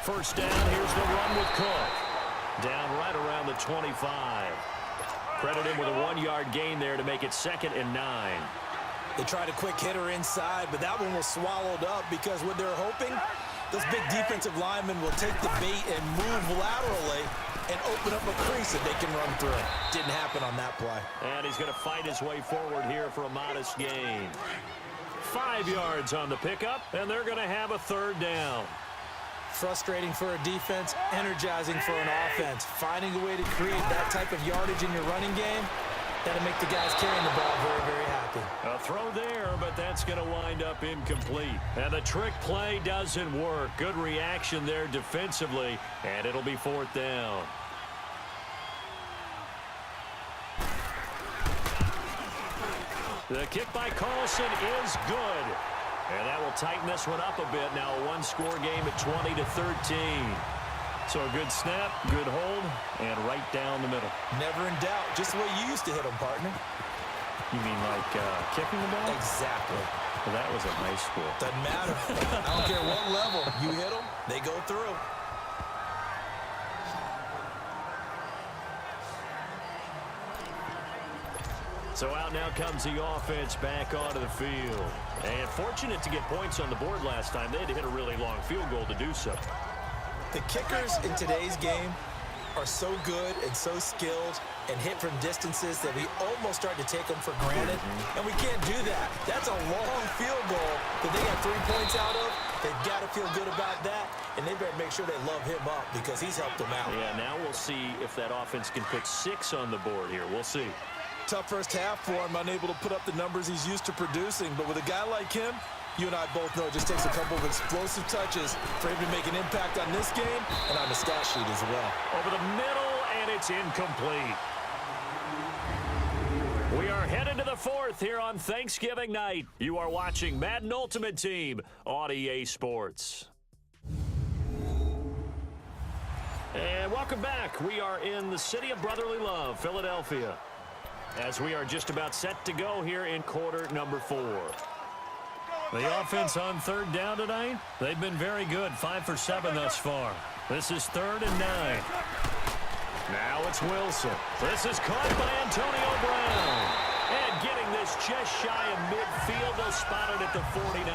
first down. Here's the run with Cook. Down right around the 25. Credit him with a 1-yard gain there to make it 2nd and 9. They tried a quick hitter inside, but that one was swallowed up because what they're hoping, those big defensive linemen will take the bait and move laterally and open up a crease that they can run through. Didn't happen on that play. And he's going to fight his way forward here for a modest gain. 5 yards on the pickup, and they're going to have a 3rd down. Frustrating for a defense, energizing for an offense. Finding a way to create that type of yardage in your running game, that'll make the guys carrying the ball very, very happy. A throw there, but that's going to wind up incomplete. And the trick play doesn't work. Good reaction there defensively, and it'll be 4th down. The kick by Carson is good. And that will tighten this one up a bit. Now a 1-score game at 20-13. So a good snap, good hold, and right down the middle. Never in doubt. Just the way you used to hit them, partner. You mean like kicking the ball? Exactly. Well, that was in high school. Doesn't matter. I don't care what level. You hit them, they go through. So out now comes the offense back onto the field. And fortunate to get points on the board last time. They had to hit a really long field goal to do so. The kickers in today's game are so good and so skilled and hit from distances that we almost start to take them for granted. And we can't do that. That's a long field goal that they got 3 points out of. They've got to feel good about that. And they better make sure they love him up because he's helped them out. Yeah, now we'll see if that offense can put 6 on the board here. We'll see. Tough first half for him, unable to put up the numbers he's used to producing. But with a guy like him, you and I both know it just takes a couple of explosive touches for him to make an impact on this game and on the stat sheet as well. Over the middle, and it's incomplete. We are headed to the 4th here on Thanksgiving night. You are watching Madden Ultimate Team on EA Sports. And welcome back. We are in the city of brotherly love, Philadelphia, as we are just about set to go here in quarter number 4. The offense on 3rd down tonight, they've been very good, 5 for 7 thus far. This is 3rd and 9. Now it's Wilson. This is caught by Antonio Brown. And getting this just shy of midfield, they'll spot it at the 49.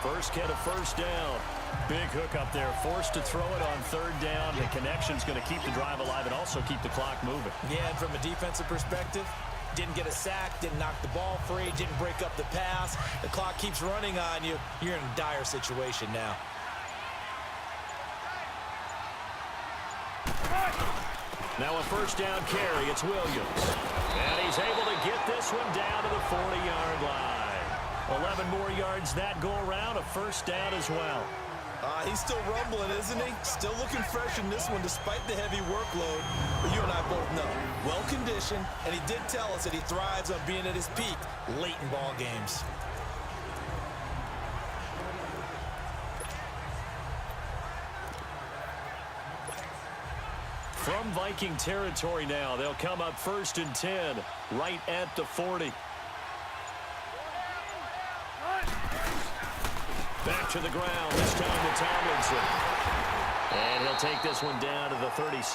First get a first down. Big hook up there, forced to throw it on 3rd down. The connection's going to keep the drive alive and also keep the clock moving. Yeah, and from a defensive perspective, didn't get a sack, didn't knock the ball free, didn't break up the pass. The clock keeps running on you. You're in a dire situation now. Now a first down carry. It's Williams. And he's able to get this one down to the 40-yard line. 11 more yards that go around. A first down as well. He's still rumbling, isn't he? Still looking fresh in this one despite the heavy workload. But you and I both know, well-conditioned, and he did tell us that he thrives on being at his peak late in ball games. From Viking territory now, they'll come up 1st and 10, right at the 40. Back to the ground, this time to Tomlinson. And he'll take this one down to the 36.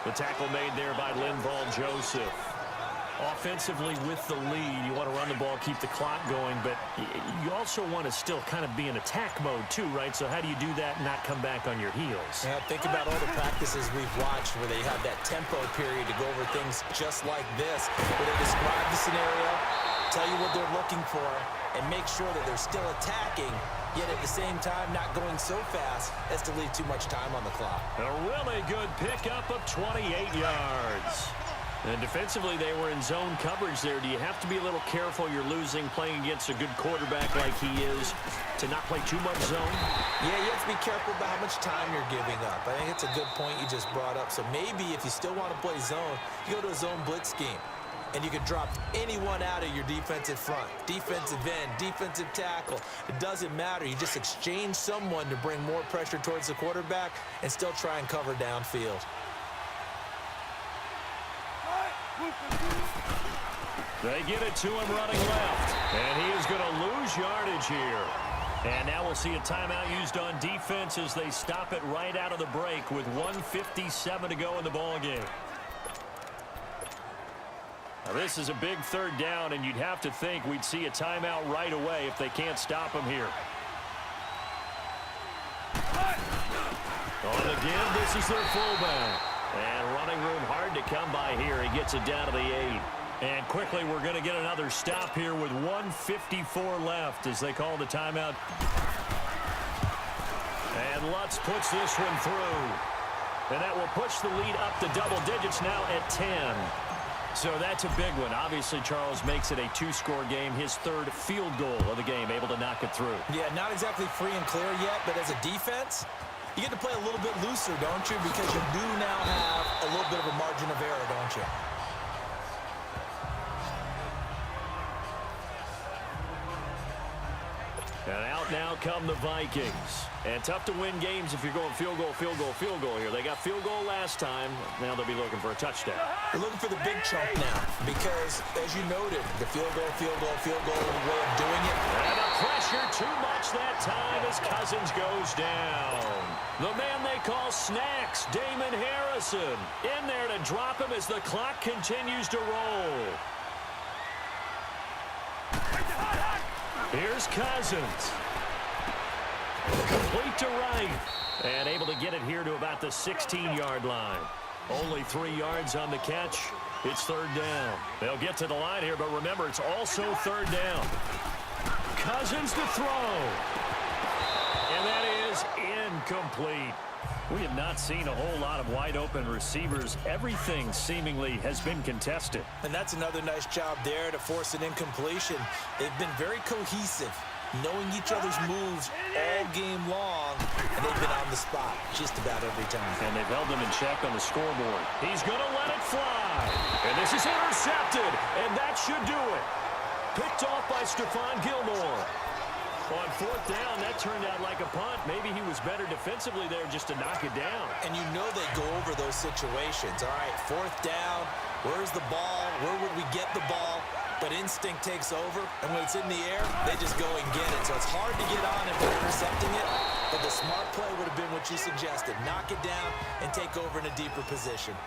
The tackle made there by Linval Joseph. Offensively with the lead, you want to run the ball, keep the clock going, but you also want to still kind of be in attack mode too, right? So how do you do that and not come back on your heels? Yeah, think about all the practices we've watched where they have that tempo period to go over things just like this, where they describe the scenario, tell you what they're looking for, and make sure that they're still attacking, yet at the same time not going so fast as to leave too much time on the clock. A really good pickup of 28 yards. And defensively, they were in zone coverage there. Do you have to be a little careful? You're losing, playing against a good quarterback like he is, to not play too much zone? Yeah, you have to be careful about how much time you're giving up. I think it's a good point you just brought up. So maybe if you still want to play zone, you go to a zone blitz scheme. And you can drop anyone out of your defensive front, defensive end, defensive tackle. It doesn't matter. You just exchange someone to bring more pressure towards the quarterback and still try and cover downfield. They get it to him running left. And he is going to lose yardage here. And now we'll see a timeout used on defense as they stop it right out of the break with 1:57 to go in the ball game. Now this is a big third down, and you'd have to think we'd see a timeout right away if they can't stop him here. On the give, this is their fullback. And running room hard to come by here. He gets it down to the 8. And quickly, we're going to get another stop here with 1:54 left as they call the timeout. And Lutz puts this one through. And that will push the lead up to double digits now at 10. So that's a big one. Obviously, Charles makes it a 2-score game. His third field goal of the game, able to knock it through. Yeah, not exactly free and clear yet, but as a defense, you get to play a little bit looser, don't you? Because you do now have a little bit of a margin of error, don't you? And out now come the Vikings. And tough to win games if you're going field goal, field goal, field goal here. They got field goal last time. Now they'll be looking for a touchdown. They're looking for the big chunk now because, as you noted, the field goal way of doing it. And the pressure too much that time as Cousins goes down. The man they call Snacks, Damon Harrison, in there to drop him as the clock continues to roll. Here's Cousins. Complete to right. And able to get it here to about the 16-yard line. Only 3 yards on the catch. It's third down. They'll get to the line here, but remember, it's also third down. Cousins to throw. And that is incomplete. We have not seen a whole lot of wide-open receivers. Everything seemingly has been contested. And that's another nice job there to force an incompletion. They've been very cohesive, knowing each other's moves all game long, and they've been on the spot just about every time. And they've held them in check on the scoreboard. He's going to let it fly. And this is intercepted, and that should do it. Picked off by Stephon Gilmore. On fourth down, that turned out like a punt. Maybe he was better defensively there just to knock it down. And you know they go over those situations. All right, fourth down, where's the ball? Where would we get the ball? But instinct takes over, and when it's in the air, they just go and get it. So it's hard to get on if they're intercepting it, but the smart play would have been what you suggested. Knock it down and take over in a deeper position.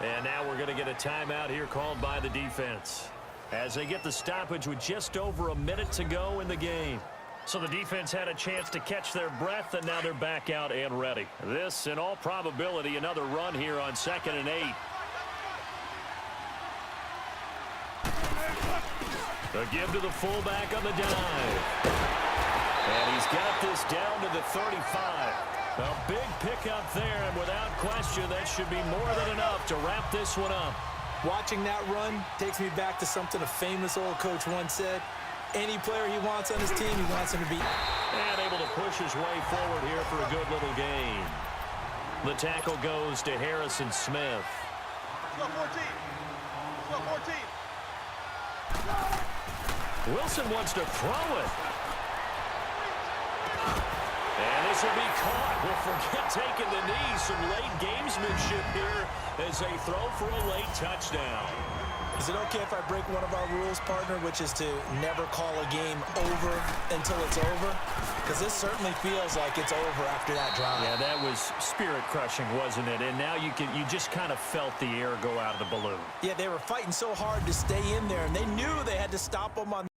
And now we're going to get a timeout here called by the defense as they get the stoppage with just over a minute to go in the game. So the defense had a chance to catch their breath, and now they're back out and ready. This, in all probability, another run here on 2nd and 8. The give to the fullback on the dive. And he's got this down to the 35. A big pickup there, and without question, that should be more than enough to wrap this one up. Watching that run takes me back to something a famous old coach once said. Any player he wants on his team, he wants him to be. And able to push his way forward here for a good little gain. The tackle goes to Harrison Smith. Let's go 14. Let's go 14. Wilson wants to throw it. And this will be caught. We'll forget taking the knee. Some late gamesmanship here as they throw for a late touchdown. Is it okay if I break one of our rules, partner, which is to never call a game over until it's over? Because this certainly feels like it's over after that drive. Yeah, that was spirit-crushing, wasn't it? And now you just kind of felt the air go out of the balloon. Yeah, they were fighting so hard to stay in there, and they knew they had to stop them on